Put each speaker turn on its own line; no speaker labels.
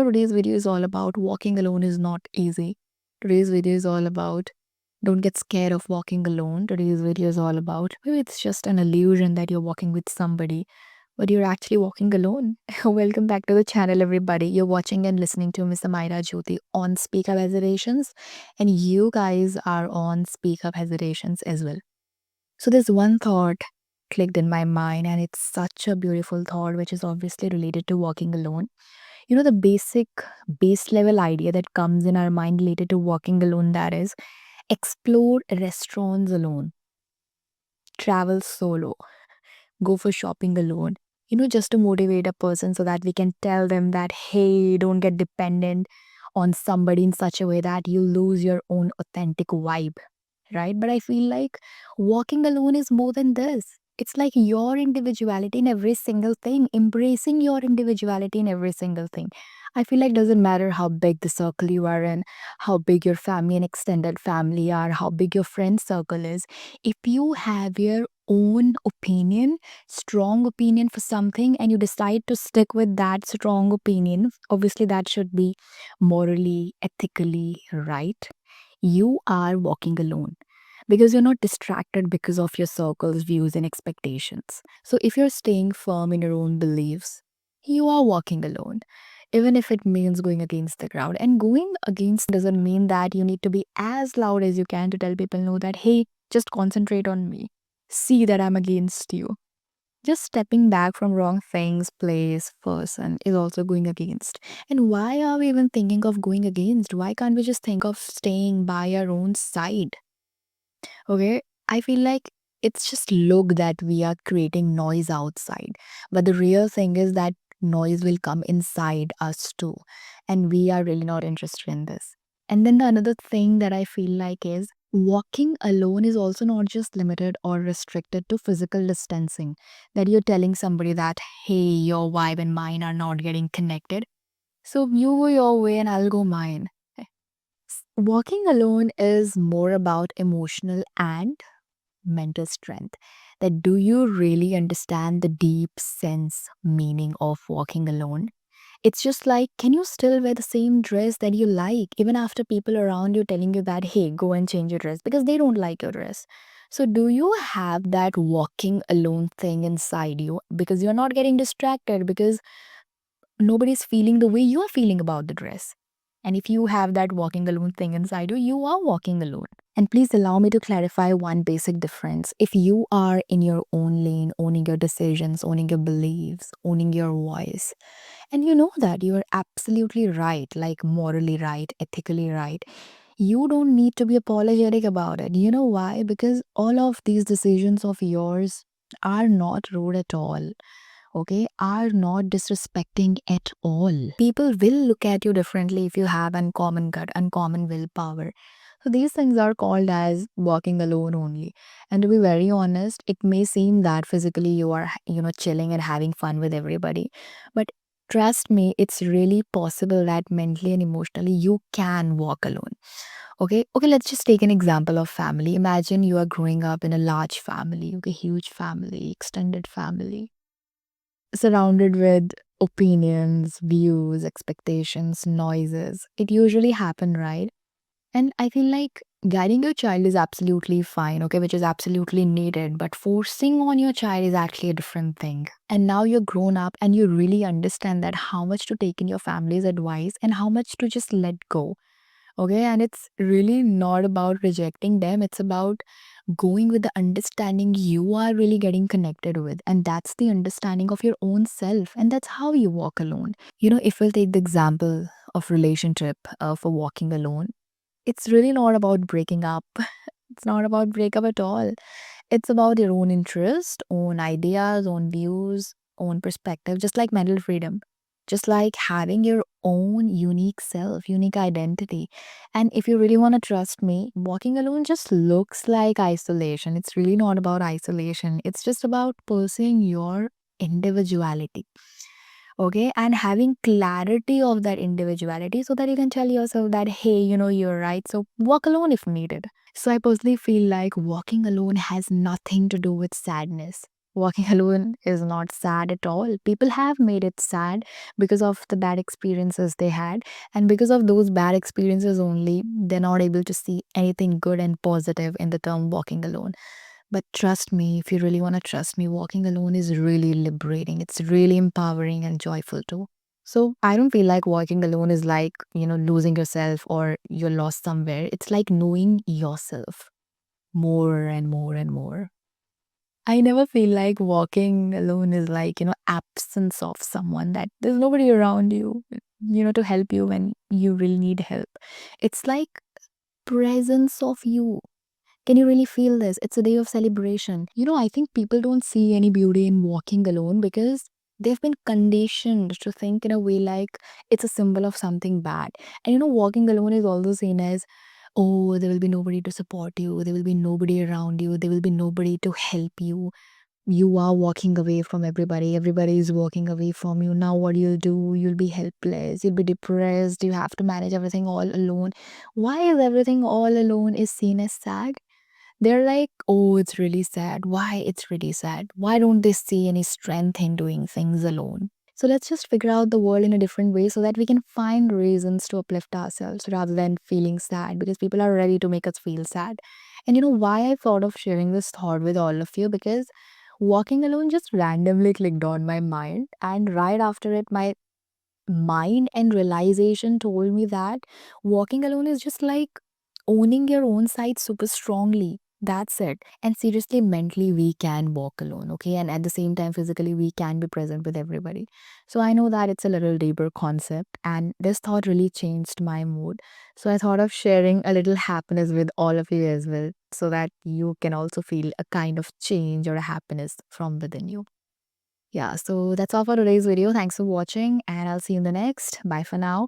Today's video is all about walking alone is not easy. Today's video is all about don't get scared of walking alone. Today's video is all about maybe it's just an illusion that you're walking with somebody, but you're actually walking alone. Welcome back to the channel, everybody. You're watching and listening to Miss Amaira Jyoti on Speak Up Hesitations, and you guys are on Speak Up Hesitations as well. So there's one thought clicked in my mind, and it's such a beautiful thought, which is obviously related to walking alone. The basic base level idea that comes in our mind related to walking alone, that is explore restaurants alone, travel solo, go for shopping alone. Just to motivate a person so that we can tell them that, hey, don't get dependent on somebody in such a way that you lose your own authentic vibe, right? But I feel like walking alone is more than this. It's like your individuality in every single thing, embracing your individuality in every single thing. I feel like doesn't matter how big the circle you are in, how big your family and extended family are, how big your friend circle is. If you have your own opinion, strong opinion for something, and you decide to stick with that strong opinion, obviously that should be morally, ethically right. You are walking alone because you're not distracted because of your circle's views and expectations. So if you're staying firm in your own beliefs, you are walking alone. Even if it means going against the crowd. And going against doesn't mean that you need to be as loud as you can to tell people no that, hey, just concentrate on me. See that I'm against you. Just stepping back from wrong things, place, person is also going against. And why are we even thinking of going against? Why can't we just think of staying by our own side? Okay, I feel like it's just look that we are creating noise outside, but the real thing is that noise will come inside us too, and we are really not interested in this. And then the another thing that I feel like is walking alone is also not just limited or restricted to physical distancing, that you're telling somebody that, hey, your vibe and mine are not getting connected, so you go your way and I'll go mine. Walking alone is more about emotional and mental strength. That do you really understand the deep sense meaning of walking alone? It's just like, can you still wear the same dress that you like even after people around you telling you that, hey, go and change your dress because they don't like your dress? So do you have that walking alone thing inside you because you're not getting distracted because nobody's feeling the way you're feeling about the dress? And if you have that walking alone thing inside you, you are walking alone. And please allow me to clarify one basic difference. If you are in your own lane, owning your decisions, owning your beliefs, owning your voice, and you know that you are absolutely right, like morally right, ethically right, you don't need to be apologetic about it. You know why? Because all of these decisions of yours are not rude at all, okay, are not disrespecting at all. People will look at you differently if you have uncommon gut, uncommon willpower. So these things are called as walking alone only. And to be very honest, it may seem that physically you are, chilling and having fun with everybody. But trust me, it's really possible that mentally and emotionally you can walk alone. Okay, let's just take an example of family. Imagine you are growing up in a large family, okay, huge family, extended family, surrounded with opinions, views, expectations, noises. It usually happen, right? And I feel like guiding your child is absolutely fine, okay, which is absolutely needed, but forcing on your child is actually a different thing. And now you're grown up and you really understand that how much to take in your family's advice and how much to just let go. Okay, and it's really not about rejecting them, it's about going with the understanding you are really getting connected with, and that's the understanding of your own self, and that's how you walk alone. If we'll take the example of relationship for walking alone, it's really not about breaking up. It's not about breakup at all. It's about your own interest, own ideas, own views, own perspective, just like mental freedom, just like having your own unique self, unique identity. And if you really want to trust me, walking alone just looks like isolation. It's really not about isolation, it's just about pursuing your individuality. Okay, and having clarity of that individuality so that you can tell yourself that, hey, you're right, so walk alone if needed. So I personally feel like walking alone has nothing to do with sadness. Walking alone is not sad at all. People have made it sad because of the bad experiences they had. And because of those bad experiences only, they're not able to see anything good and positive in the term walking alone. But trust me, if you really want to trust me, walking alone is really liberating. It's really empowering and joyful too. So I don't feel like walking alone is like, losing yourself or you're lost somewhere. It's like knowing yourself more and more and more. I never feel like walking alone is like, absence of someone, that there's nobody around you, to help you when you really need help. It's like presence of you. Can you really feel this? It's a day of celebration. I think people don't see any beauty in walking alone because they've been conditioned to think in a way like it's a symbol of something bad. And walking alone is also seen as, oh, there will be nobody to support you, there will be nobody around you, there will be nobody to help you. You are walking away from everybody, everybody is walking away from you. Now, what you'll do? You'll be helpless, you'll be depressed, you have to manage everything all alone. Why is everything all alone is seen as sad? They're like, oh, it's really sad. Why it's really sad? Why don't they see any strength in doing things alone? So let's just figure out the world in a different way so that we can find reasons to uplift ourselves rather than feeling sad, because people are ready to make us feel sad. And why I thought of sharing this thought with all of you? Because walking alone just randomly clicked on my mind. And right after it, my mind and realization told me that walking alone is just like owning your own side super strongly. That's it. And seriously, mentally, we can walk alone, okay? And at the same time, physically, we can be present with everybody. So I know that it's a little deeper concept, and this thought really changed my mood. So I thought of sharing a little happiness with all of you as well, so that you can also feel a kind of change or a happiness from within you. Yeah, so that's all for today's video. Thanks for watching, and I'll see you in the next. Bye for now.